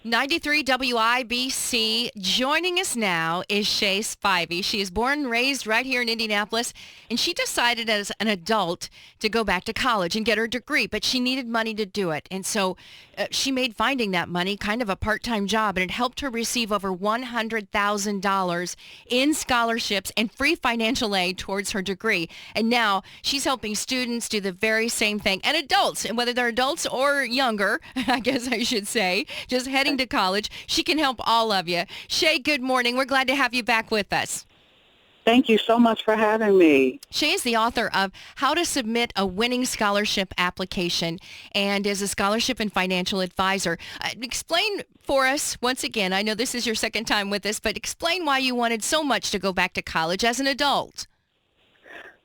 93 WIBC. Joining us now is Shay Spivey. She is born and raised right here in Indianapolis, and she decided as an adult to go back to college and get her degree, but she needed money to do it. And so she made finding that money kind of a part-time job, and it helped her receive over $100,000 in scholarships and free financial aid towards her degree. And now she's helping students do the very same thing, and adults, and whether they're adults or younger, I guess I should say, just heading to college. She can help all of you. Shay, good morning. We're glad to have you back with us. Thank you so much for having me. Shay is the author of How to Submit a Winning Scholarship Application and is a scholarship and financial advisor. Explain for us, once again, I know this is your second time with us, but explain why you wanted so much to go back to college as an adult.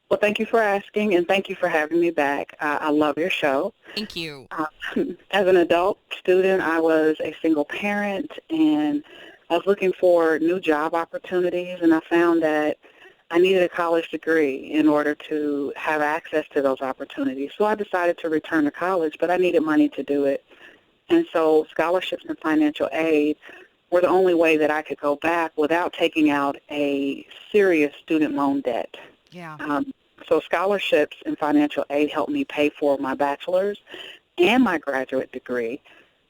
Well, thank you for asking, and thank you for having me back. I love your show. Thank you. As an adult student, I was a single parent, and I was looking for new job opportunities, and I found that I needed a college degree in order to have access to those opportunities. So I decided to return to college, but I needed money to do it. And so scholarships and financial aid were the only way that I could go back without taking out a serious student loan debt. Yeah. So scholarships and financial aid helped me pay for my bachelor's and my graduate degree.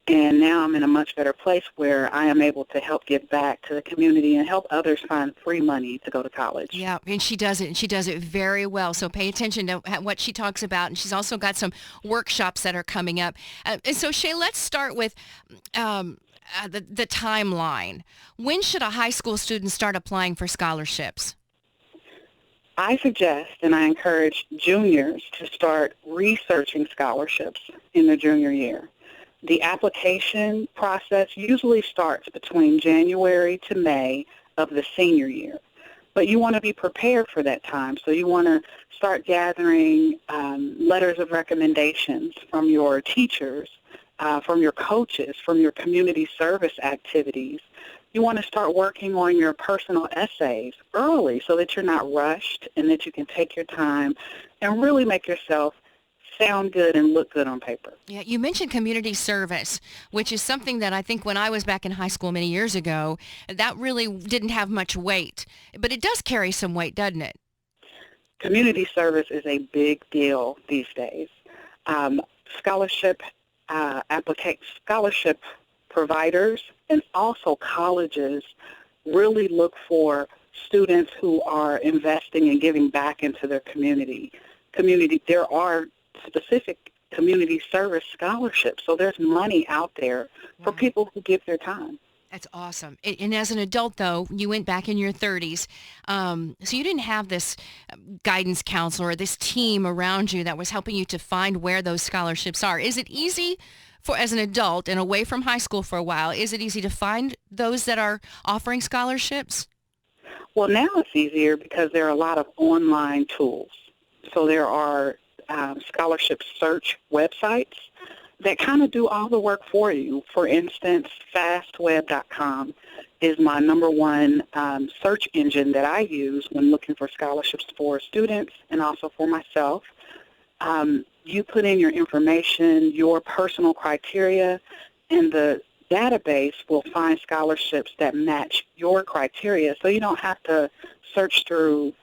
And now I'm in a much better place where I am able to help give back to the community and help others find free money to go to college. Yeah, and she does it, and she does it very well. So pay attention to what she talks about. And she's also got some workshops that are coming up. And so, Shay, let's start with the timeline. When should a high school student start applying for scholarships? I suggest and I encourage juniors to start researching scholarships in their junior year. The application process usually starts between January to May of the senior year. But you want to be prepared for that time. So you want to start gathering letters of recommendations from your teachers, from your coaches, from your community service activities. You want to start working on your personal essays early so that you're not rushed and that you can take your time and really make yourself sound good and look good on paper. Yeah, you mentioned community service, which is something that I think when I was back in high school many years ago, that really didn't have much weight. But it does carry some weight, doesn't it? Community service is a big deal these days. Scholarship providers and also colleges really look for students who are investing and giving back into their community. There are specific community service scholarships, so there's money out there for people who give their time. That's awesome. And as an adult, though, you went back in your 30s, so you didn't have this guidance counselor or this team around you that was helping you to find where those scholarships are. Is it easy as an adult and away from high school for a while, is it easy to find those that are offering scholarships? Well, now it's easier because there are a lot of online tools. So there are scholarship search websites that kind of do all the work for you. For instance, fastweb.com is my number one search engine that I use when looking for scholarships for students and also for myself. You put in your information, your personal criteria, and the database will find scholarships that match your criteria, so you don't have to search through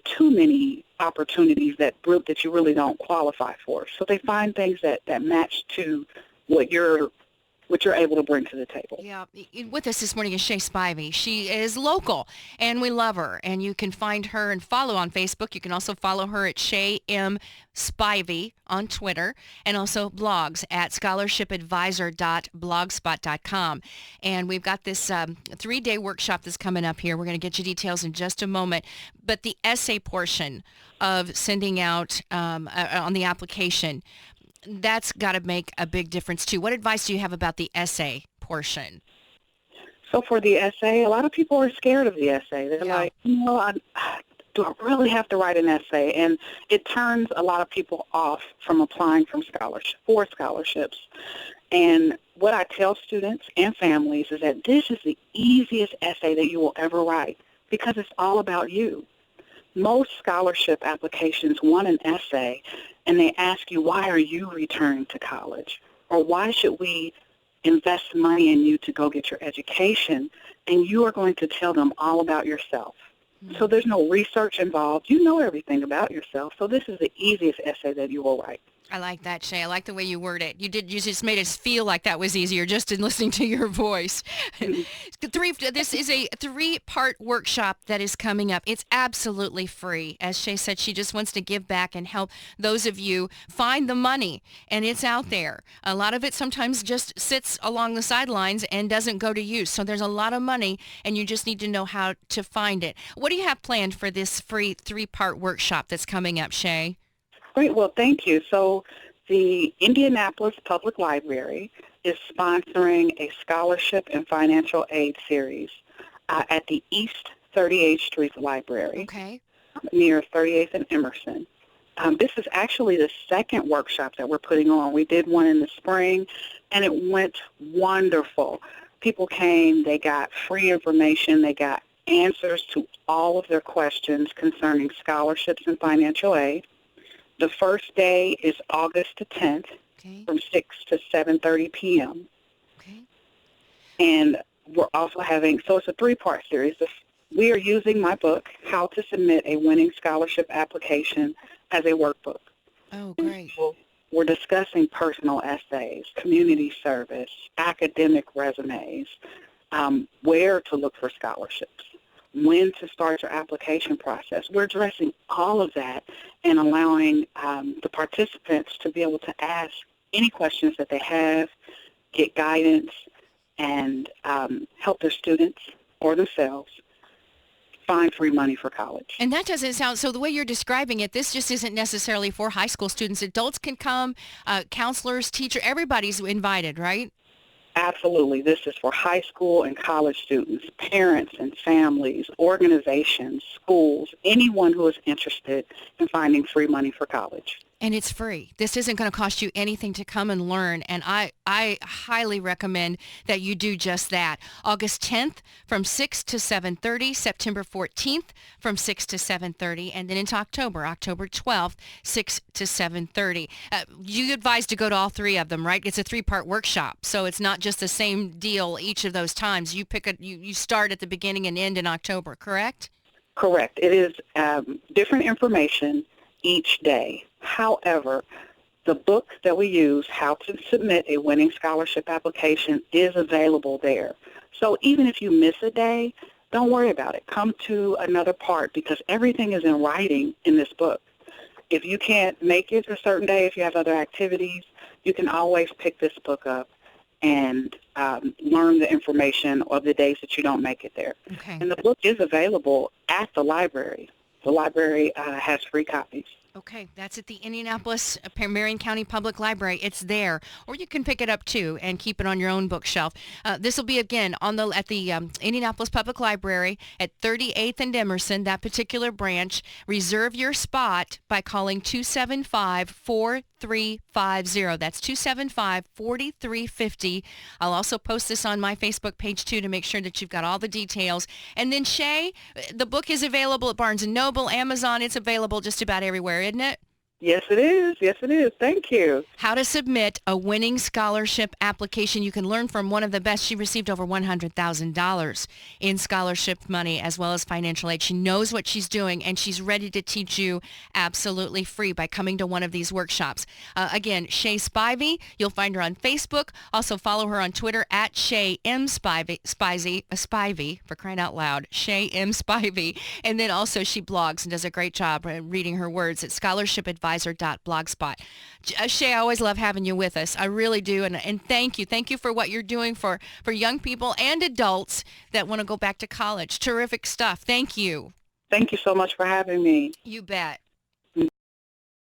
too many opportunities that you really don't qualify for. So they find things that match to what you're able to bring to the table. Yeah. With us this morning is Shay Spivey. She is local, and we love her. And you can find her and follow on Facebook. You can also follow her at Shay M. Spivey on Twitter, and also blogs at scholarshipadvisor.blogspot.com. And we've got this 3-day workshop that's coming up here. We're going to get you details in just a moment. But the essay portion of sending out on the application, that's got to make a big difference too. What advice do you have about the essay portion? So for the essay, a lot of people are scared of the essay. They're like, do I really have to write an essay? And it turns a lot of people off from applying for scholarships. And what I tell students and families is that this is the easiest essay that you will ever write because it's all about you. Most scholarship applications want an essay, and they ask you, why are you returning to college? Or why should we invest money in you to go get your education, and you are going to tell them all about yourself. So there's no research involved. You know everything about yourself. So this is the easiest essay that you will write. I like that, Shay. I like the way you word it. You just made us feel like that was easier just in listening to your voice. This is a 3-part workshop that is coming up. It's absolutely free. As Shay said, she just wants to give back and help those of you find the money, and it's out there. A lot of it sometimes just sits along the sidelines and doesn't go to use. So there's a lot of money, and you just need to know how to find it. What do you have planned for this free 3-part workshop that's coming up, Shay? Great. Well, thank you. So the Indianapolis Public Library is sponsoring a scholarship and financial aid series at the East 38th Street Library near 38th and Emerson. This is actually the second workshop that we're putting on. We did one in the spring, and it went wonderful. People came. They got free information. They got answers to all of their questions concerning scholarships and financial aid. The first day is August the 10th from 6 to 7:30 p.m. And we're also having, so it's a 3-part series. We are using my book, How to Submit a Winning Scholarship Application, as a workbook. Oh, great. We're discussing personal essays, community service, academic resumes, where to look for scholarships, when to start your application process. We're addressing all of that and allowing the participants to be able to ask any questions that they have, get guidance, and help their students or themselves find free money for college. And that doesn't sound, so the way you're describing it, this just isn't necessarily for high school students. Adults can come, counselors, teacher, everybody's invited, right? Absolutely. This is for high school and college students, parents and families, organizations, schools, anyone who is interested in finding free money for college. And it's free. This isn't going to cost you anything to come and learn. And I highly recommend that you do just that. August 10th from 6 to 7:30, September 14th from 6 to 7:30, and then into October 12th, 6 to 7:30. You advise to go to all 3 of them, right? It's a 3-part workshop. So it's not just the same deal each of those times. You you start at the beginning and end in October, correct? Correct. It is different information each day. However, the book that we use, How to Submit a Winning Scholarship Application, is available there. So even if you miss a day, don't worry about it. Come to another part because everything is in writing in this book. If you can't make it a certain day, if you have other activities, you can always pick this book up and learn the information of the days that you don't make it there. Okay. And the book is available at the library. The library has free copies. Okay, that's at the Indianapolis Marion County Public Library. It's there, or you can pick it up too and keep it on your own bookshelf. This will be again at the Indianapolis Public Library at 38th and Emerson. That particular branch. Reserve your spot by calling 275-4350. That's 275-4350. I'll also post this on my Facebook page too to make sure that you've got all the details. And then Shay, the book is available at Barnes & Noble, Amazon. It's available just about everywhere, isn't it? Yes, it is. Yes, it is. Thank you. How to submit a winning scholarship application. You can learn from one of the best. She received over $100,000 in scholarship money as well as financial aid. She knows what she's doing, and she's ready to teach you absolutely free by coming to one of these workshops. Again, Shay Spivey. You'll find her on Facebook. Also follow her on Twitter at Shay M. Spivey, for crying out loud. Shay M. Spivey. And then also she blogs and does a great job reading her words at scholarshipadvisor.blogspot. Shay, I always love having you with us. I really do. And thank you. Thank you for what you're doing for young people and adults that want to go back to college. Terrific stuff. Thank you. Thank you so much for having me. You bet.